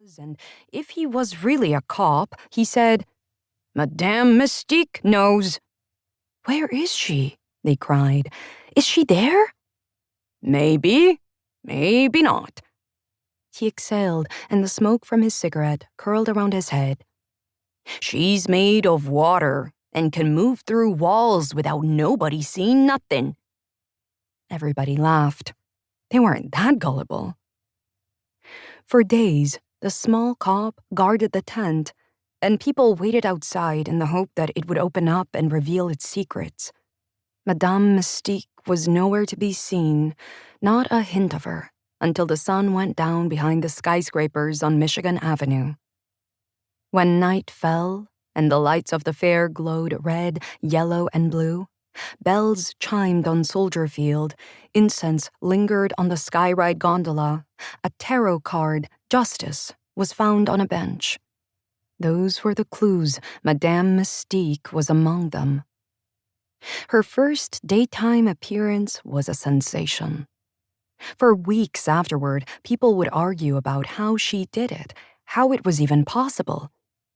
was, and if he was really a cop, he said, "Madame Mystique knows." "Where is she?" they cried. "Is she there?" "Maybe, maybe not." He exhaled, and the smoke from his cigarette curled around his head. "She's made of water and can move through walls without nobody seeing nothing." Everybody laughed. They weren't that gullible. For days, the small cop guarded the tent, and people waited outside in the hope that it would open up and reveal its secrets. Madame Mystique was nowhere to be seen, not a hint of her, until the sun went down behind the skyscrapers on Michigan Avenue. When night fell and the lights of the fair glowed red, yellow, and blue, bells chimed on Soldier Field, incense lingered on the Skyride gondola, a tarot card, Justice, was found on a bench. Those were the clues. Madame Mystique was among them. Her first daytime appearance was a sensation. For weeks afterward, people would argue about how she did it, how it was even possible.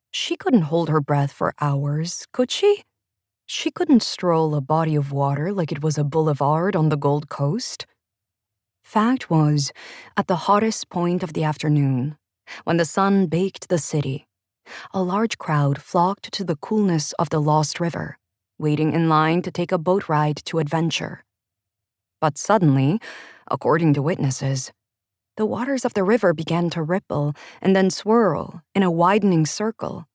She couldn't hold her breath for hours, could she? She couldn't stroll a body of water like it was a boulevard on the Gold Coast. Fact was, at the hottest point of the afternoon, when the sun baked the city, a large crowd flocked to the coolness of the Lost River, waiting in line to take a boat ride to adventure. But suddenly, according to witnesses, the waters of the river began to ripple and then swirl in a widening circle.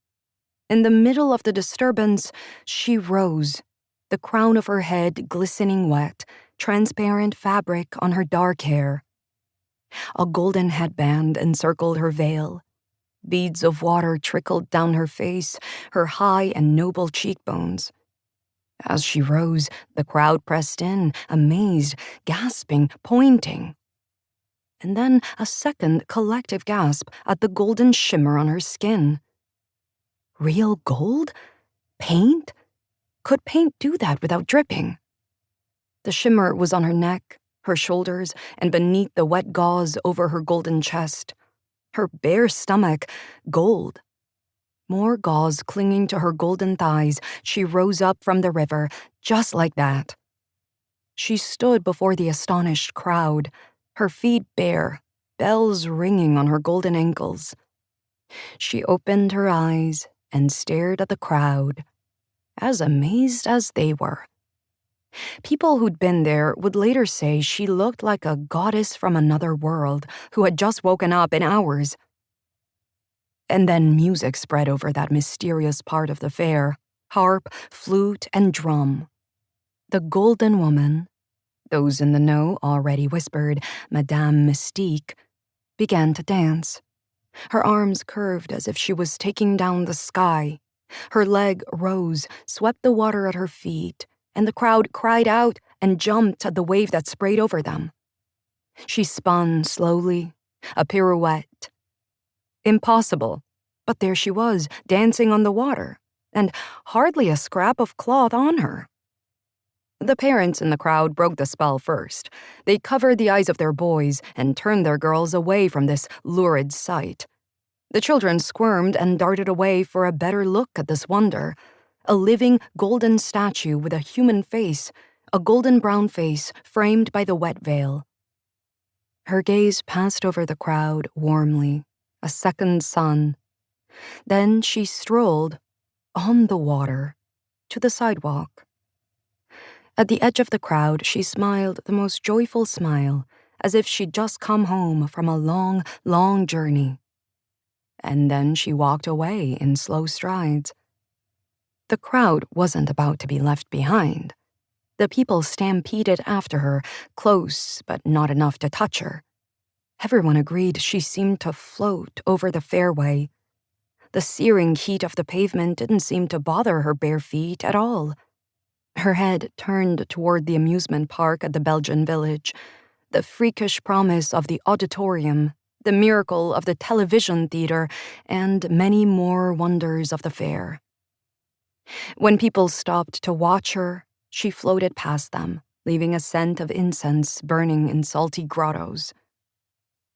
In the middle of the disturbance, she rose, the crown of her head glistening wet, transparent fabric on her dark hair. A golden headband encircled her veil. Beads of water trickled down her face, her high and noble cheekbones. As she rose, the crowd pressed in, amazed, gasping, pointing. And then a second collective gasp at the golden shimmer on her skin. Real gold? Paint? Could paint do that without dripping? The shimmer was on her neck, her shoulders, and beneath the wet gauze over her golden chest. Her bare stomach, gold. More gauze clinging to her golden thighs, she rose up from the river, just like that. She stood before the astonished crowd, her feet bare, bells ringing on her golden ankles. She opened her eyes and stared at the crowd, as amazed as they were. People who'd been there would later say she looked like a goddess from another world who had just woken up in hours. And then music spread over that mysterious part of the fair, harp, flute, and drum. The Golden Woman, those in the know already whispered, Madame Mystique, began to dance. Her arms curved as if she was taking down the sky. Her leg rose, swept the water at her feet, and the crowd cried out and jumped at the wave that sprayed over them. She spun slowly, a pirouette. Impossible, but there she was, dancing on the water, and hardly a scrap of cloth on her. The parents in the crowd broke the spell first. They covered the eyes of their boys and turned their girls away from this lurid sight. The children squirmed and darted away for a better look at this wonder, a living golden statue with a human face, a golden brown face framed by the wet veil. Her gaze passed over the crowd warmly, a second sun. Then she strolled, on the water, to the sidewalk. At the edge of the crowd, she smiled the most joyful smile, as if she'd just come home from a long, long journey. And then she walked away in slow strides. The crowd wasn't about to be left behind. The people stampeded after her, close but not enough to touch her. Everyone agreed she seemed to float over the fairway. The searing heat of the pavement didn't seem to bother her bare feet at all. Her head turned toward the amusement park at the Belgian village, the freakish promise of the auditorium, the miracle of the television theater, and many more wonders of the fair. When people stopped to watch her, she floated past them, leaving a scent of incense burning in salty grottos.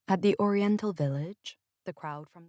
At the Oriental village, the crowd from